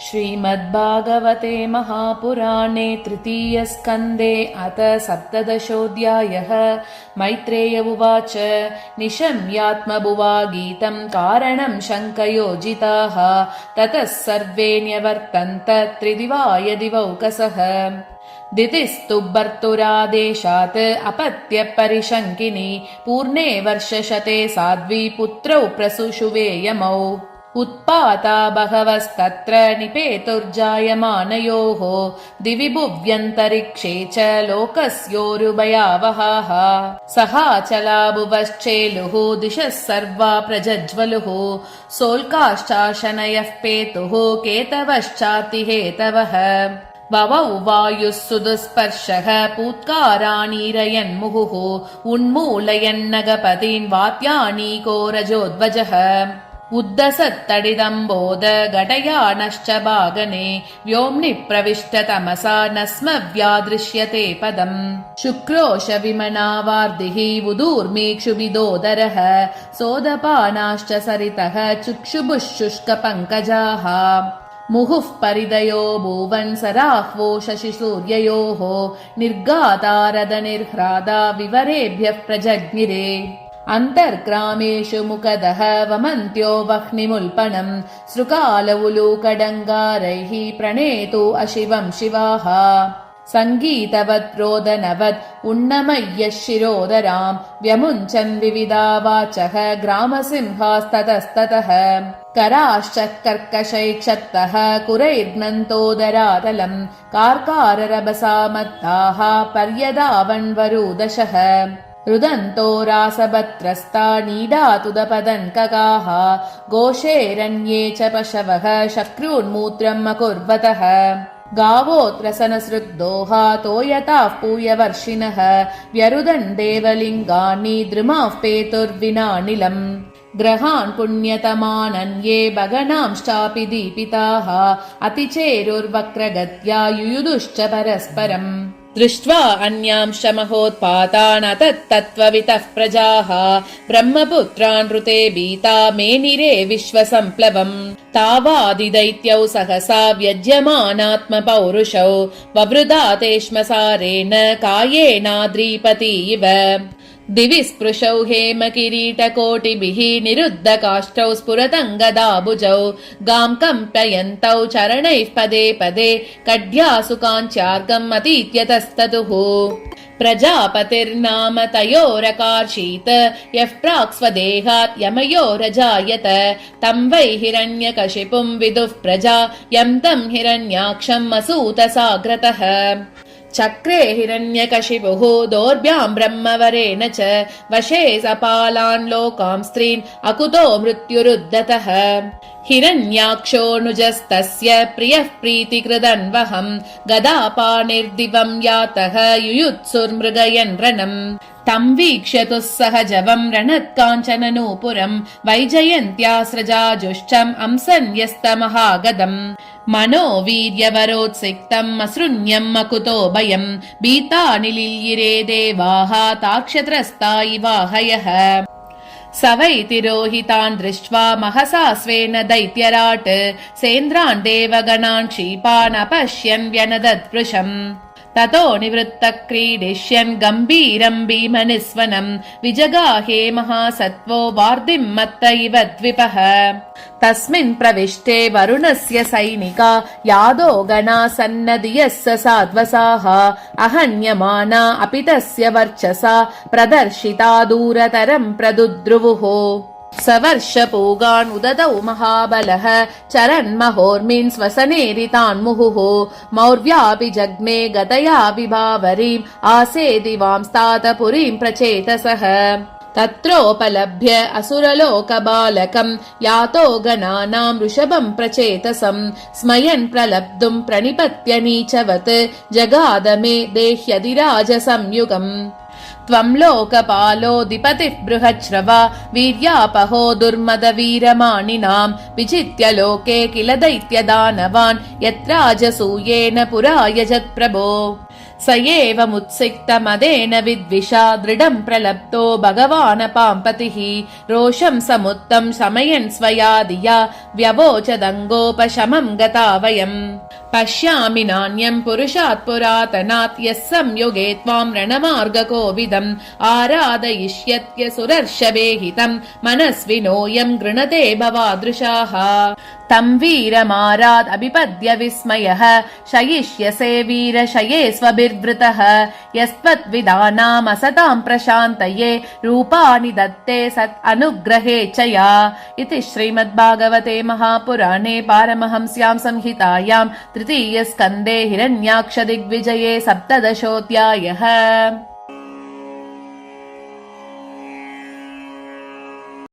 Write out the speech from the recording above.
श्रीमद्भागवते महापुराणे तृतीयस्कन्धे अथ 17 मैत्रेय उवाच निशम्यात्मभुवा गीतं कारणं शङ्कयोजिताः ततः सर्वे न्यवर्तन्त त्रिदिवाय दिवौकसः दितिस्तु भर्तुरादेशात् अपत्य परिशङ्किनी पूर्णे वर्षशते साध्वी पुत्रौ प्रसूशुवे यमौ उत्पाता बहवस्तत्र निपेतुर्जायमानयोः दिवि भुव्यन्तरिक्षे च लोकस्योरुभयावहाः सहाचलाभुवश्चेलुः दिशः सर्वा प्रज्वलुः सोल्काश्चाशनयः पेतुः केतवश्चातिहेतवः ववौ वायुः सुदुस्पर्शः पूत्काराणीरयन्मुहुः उन्मूलयन्नगपतीन् वात्यानीको रजोध्वजः उद्दसत्तडिदम्बोद घटयानश्च भागने व्योम्नि प्रविष्टतमसा न स्म व्यादृश्यते पदम् शुक्रोश विमनावार्दिः उदूर्मीक्षुभिदोदरः सोदपानाश्च सरितः चुक्षुभुःशुष्कपङ्कजाः मुहुः परिदयो भुवन् सराह्वो शशिसूर्ययोः निर्गातारदनिर्ह्रादा विवरेभ्यः प्रजज्ञिरे अन्तर्ग्रामेषु मुखदः वमन्त्यो वह्निमुल्पणम् सृकालवुलूकडङ्गारैः प्रणेतु अशिवं शिवाः सङ्गीतवत् रोदनवत् उन्नमय्यः शिरोदराम् व्यमुञ्चन् विविधा वाचः ग्रामसिंहास्ततस्ततः कराश्च कर्कशैक्षत्तः कुरैर्घ्नन्तोदरातलम् कार्काररभसा मत्ताः पर्यदावन्वरूदशः रुदन्तो रासभत्रस्ता नीडातुदपदन्ककाः घोषेरन्ये च पशवः शक्रून्मूत्रम् अकुर्वतः गावोऽत्रसनसृग्दोहा तोयताः पूयवर्षिणः व्यरुदन् देवलिङ्गानि द्रुमाः पेतुर्विनानिलम् ग्रहान् पुण्यतमानन्ये भगनांश्चापि दीपिताः अतिचेरुर्वक्रगत्या युयुधुश्च परस्परम् दृष्ट्वा अन्यांश्च महोत्पातान् तत्तत्त्ववितः प्रजाः ब्रह्मपुत्रान् ऋते भीता मेनिरे विश्वसम्प्लवम् तावादिदैत्यौ सहसा व्यज्यमानात्मपौरुषौ ववृधा तेष्मसारेण कायेनाद्रीपति इव दिवि स्पृशौ हेम किरीटकोटिभिः निरुद्धकाष्ठौ स्फुरतङ्गदाभुजौ गां कम्पयन्तौ चरणैः पदे पदे कड्यासु काञ्च्यार्गम् अतीत्यतस्ततुः प्रजापतिर्नाम तयोरकार्षीत यः प्राक् स्वदेहात् यमयोरजायत तं वै हिरण्यकशिपुं विदुः प्रजा यं तं हिरण्याक्षम् असूतसाग्रतः चक्रे हिरण्यकशिपुः दोर्भ्याम् ब्रह्मवरेण च वशे सपालान् लोकान् स्त्रीन् अकुतो मृत्युरुद्धतः हिरण्याक्षोऽनुजस्तस्य प्रियः प्रीतिकृदन्वहम् गदापाणिर्दिवम् यातः युयुत्सुर्मृगयन् रणम् तं वीक्ष्यतुः सहजवम् रणत्काञ्चननूपुरम् वैजयन्त्यास्रजाजुष्टम् अंसन्यस्तमहागदम् मनो वीर्यवरोत्सिक्तम् असृण्यम् अकुतो भयम् भीता निलीयिरे देवाः ताक्षत्रस्ता इवाहयः स वै तिरोहितान् दृष्ट्वा महसा स्वेन दैत्यराट् सेन्द्रान् देवगणान् क्षीपान् अपश्यन् व्यनदत्पृशम् ततो निवृत्तः क्रीडिष्यन् गम्भीरम् भीमनिस्वनम् विजगाहे महासत्त्वो वार्धिम् मत्त इव द्विपः तस्मिन् प्रविष्टे वरुणस्य सैनिका यादो गणा सन्नदियः स साध्वसाः अहन्यमाना अपि तस्य वर्चसा प्रदर्शिता दूरतरम् प्रदुद्रुवुः सवर्षपूगान् उददौ महाबलः चरन्महोर्मिन् स्वसनेरितान् मुहुः मौर्व्यापि जग्ने गतया विभावरीम् आसेदिवांस्तातपुरीम् प्रचेतसः तत्रोपलभ्य असुरलोकबालकम् यातो गणानाम् वृषभम् प्रचेतसम् स्मयन् प्रलब्धुम् प्रणिपत्य नीचवत् जगादमे देह्यधिराजसंयुगम् त्वम् लोकपालोऽधिपतिः बृहच्छ्रवा वीर्यापहो दुर्मदवीरमाणिनाम् विजित्य लोके किल दैत्यदानवान् यत्राजसूयेन पुरा यजत्प्रभो स एवमुत्सिक्तमदेन विद्विषा दृढम् प्रलब्धो भगवानपां पतिः रोषम् समुत्तम् शमयन् स्वया धिया व्यवोचदङ्गोपशमम् गता वयम् पश्यामि नान्यम् पुरुषात् पुरातनात् यः संयुगे त्वाम् रणमार्गकोविदम् आराधयिष्यत्यसुरर्षवेहितम् मनस्विनोऽयम् गृणते भवादृशाः तम् वीरमाराद् अभिपद्य विस्मयः शयिष्यसे वीरशये स्वभिर्वृतः यस्त्वद्विदानामसताम् प्रशान्तये रूपाणि दत्ते सत् अनुग्रहे च या इति श्रीमद्भागवते महापुराणे पारमहंस्यां संहितायां तृतीयस्कन्धे हिरण्याक्षदिग्विजये 17.